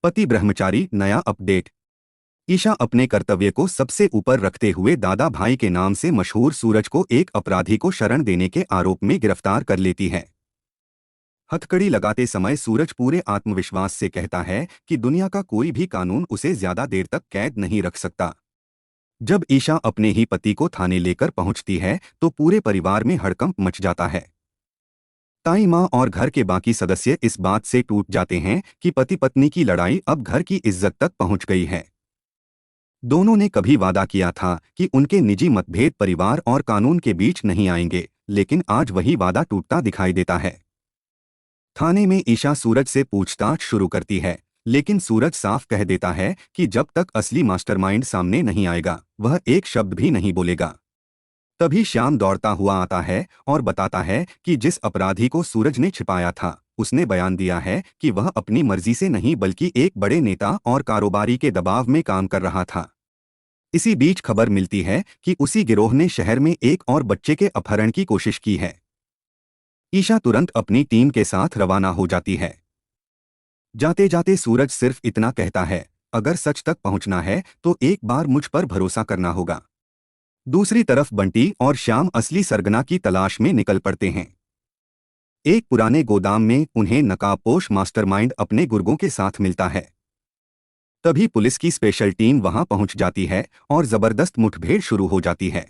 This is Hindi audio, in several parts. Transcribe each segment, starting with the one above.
पति ब्रह्मचारी नया अपडेट। ईशा अपने कर्तव्य को सबसे ऊपर रखते हुए दादा भाई के नाम से मशहूर सूरज को एक अपराधी को शरण देने के आरोप में गिरफ्तार कर लेती है। हथकड़ी लगाते समय सूरज पूरे आत्मविश्वास से कहता है कि दुनिया का कोई भी कानून उसे ज्यादा देर तक कैद नहीं रख सकता। जब ईशा अपने ही पति को थाने लेकर पहुंचती है तो पूरे परिवार में हड़कंप मच जाता है। ताई माँ और घर के बाकी सदस्य इस बात से टूट जाते हैं कि पति पत्नी की लड़ाई अब घर की इज्जत तक पहुंच गई है। दोनों ने कभी वादा किया था कि उनके निजी मतभेद परिवार और कानून के बीच नहीं आएंगे, लेकिन आज वही वादा टूटता दिखाई देता है। थाने में ईशा सूरज से पूछताछ शुरू करती है, लेकिन सूरज साफ कह देता है कि जब तक असली मास्टरमाइंड सामने नहीं आएगा वह एक शब्द भी नहीं बोलेगा। तभी श्याम दौड़ता हुआ आता है और बताता है कि जिस अपराधी को सूरज ने छिपाया था उसने बयान दिया है कि वह अपनी मर्जी से नहीं बल्कि एक बड़े नेता और कारोबारी के दबाव में काम कर रहा था। इसी बीच खबर मिलती है कि उसी गिरोह ने शहर में एक और बच्चे के अपहरण की कोशिश की है। ईशा तुरंत अपनी टीम के साथ रवाना हो जाती है। जाते जाते सूरज सिर्फ इतना कहता है, अगर सच तक पहुंचना है तो एक बार मुझ पर भरोसा करना होगा। दूसरी तरफ बंटी और श्याम असली सरगना की तलाश में निकल पड़ते हैं। एक पुराने गोदाम में उन्हें नकाबपोश मास्टरमाइंड अपने गुर्गों के साथ मिलता है। तभी पुलिस की स्पेशल टीम वहां पहुंच जाती है और जबरदस्त मुठभेड़ शुरू हो जाती है।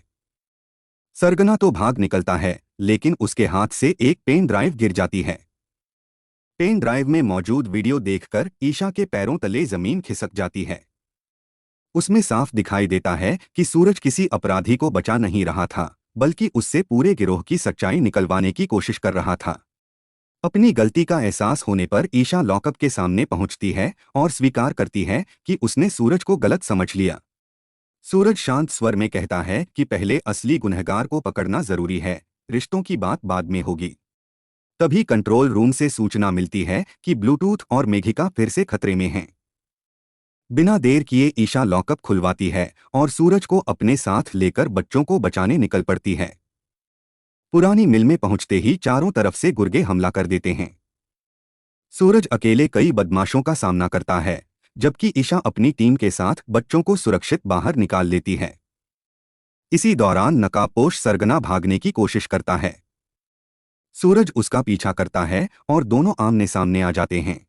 सरगना तो भाग निकलता है, लेकिन उसके हाथ से एक पेन ड्राइव गिर जाती है। पेन ड्राइव में मौजूद वीडियो देखकर ईशा के पैरों तले जमीन खिसक जाती है। उसमें साफ दिखाई देता है कि सूरज किसी अपराधी को बचा नहीं रहा था, बल्कि उससे पूरे गिरोह की सच्चाई निकलवाने की कोशिश कर रहा था। अपनी गलती का एहसास होने पर ईशा लॉकअप के सामने पहुंचती है और स्वीकार करती है कि उसने सूरज को गलत समझ लिया। सूरज शांत स्वर में कहता है कि पहले असली गुनहगार को पकड़ना जरूरी है, रिश्तों की बात बाद में होगी। तभी कंट्रोल रूम से सूचना मिलती है कि ब्लूटूथ और मेघिका फिर से खतरे में हैं। बिना देर किए ईशा लॉकअप खुलवाती है और सूरज को अपने साथ लेकर बच्चों को बचाने निकल पड़ती है। पुरानी मिल में पहुंचते ही चारों तरफ से गुर्गे हमला कर देते हैं। सूरज अकेले कई बदमाशों का सामना करता है, जबकि ईशा अपनी टीम के साथ बच्चों को सुरक्षित बाहर निकाल लेती है। इसी दौरान नकाबपोश सरगना भागने की कोशिश करता है। सूरज उसका पीछा करता है और दोनों आमने सामने आ जाते हैं।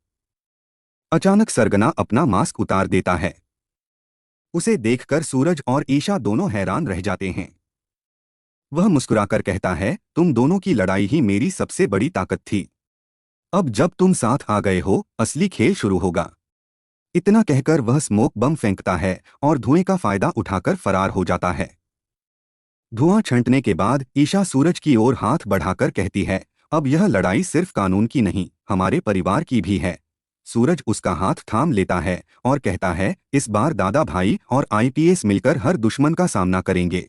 अचानक सरगना अपना मास्क उतार देता है। उसे देखकर सूरज और ईशा दोनों हैरान रह जाते हैं। वह मुस्कुराकर कहता है, तुम दोनों की लड़ाई ही मेरी सबसे बड़ी ताकत थी। अब जब तुम साथ आ गए हो, असली खेल शुरू होगा। इतना कहकर वह स्मोक बम फेंकता है और धुएं का फायदा उठाकर फरार हो जाता है। धुआं छंटने के बाद ईशा सूरज की ओर हाथ बढ़ाकर कहती है, अब यह लड़ाई सिर्फ कानून की नहीं, हमारे परिवार की भी है। सूरज उसका हाथ थाम लेता है और कहता है, इस बार दादा भाई और आईपीएस मिलकर हर दुश्मन का सामना करेंगे।